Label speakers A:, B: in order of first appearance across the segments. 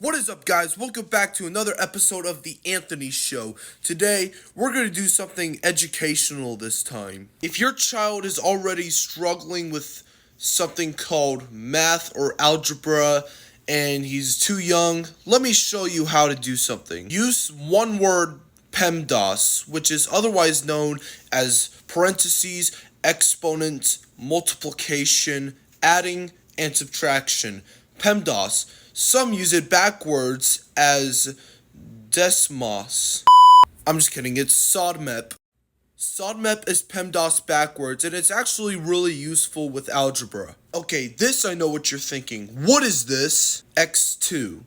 A: What is up, guys? Welcome back to another episode of The Anthony Show. Today, we're going to do something educational this time. If your child is already struggling with something called math or algebra and he's too young, let me show you how to do something. Use one word PEMDAS, which is otherwise known as parentheses, exponent, multiplication, adding, and subtraction. PEMDAS. Some use it backwards as desmos. I'm just kidding, it's SODMEP. SODMEP is PEMDAS backwards, and it's actually really useful with algebra. Okay, this I know what you're thinking. What is this? X2.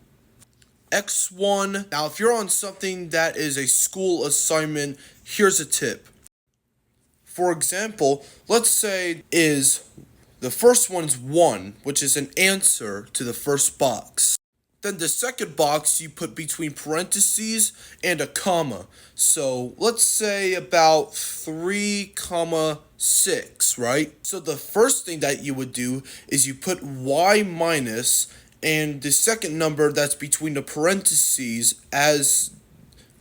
A: X1. Now, if you're on something that is a school assignment, here's a tip. For example, let's say the first one's 1, which is an answer to the first box. Then the second box you put between parentheses and a comma. So let's say about 3, 6, right? So the first thing that you would do is you put y minus and the second number that's between the parentheses as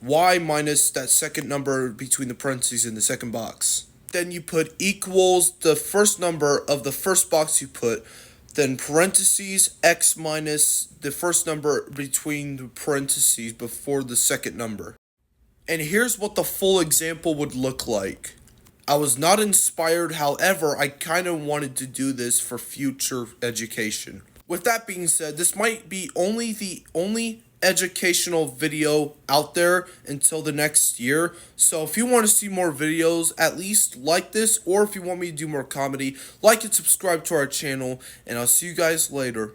A: y minus that second number between the parentheses in the second box. Then you put equals the first number of the first box you put, then parentheses x minus the first number between the parentheses before the second number. And here's what the full example would look like. I was not inspired, however, I kind of wanted to do this for future education. With that being said, this might be the only educational video out there until the next year. So if you want to see more videos, at least like this, or if you want me to do more comedy, like and subscribe to our channel, and I'll see you guys later.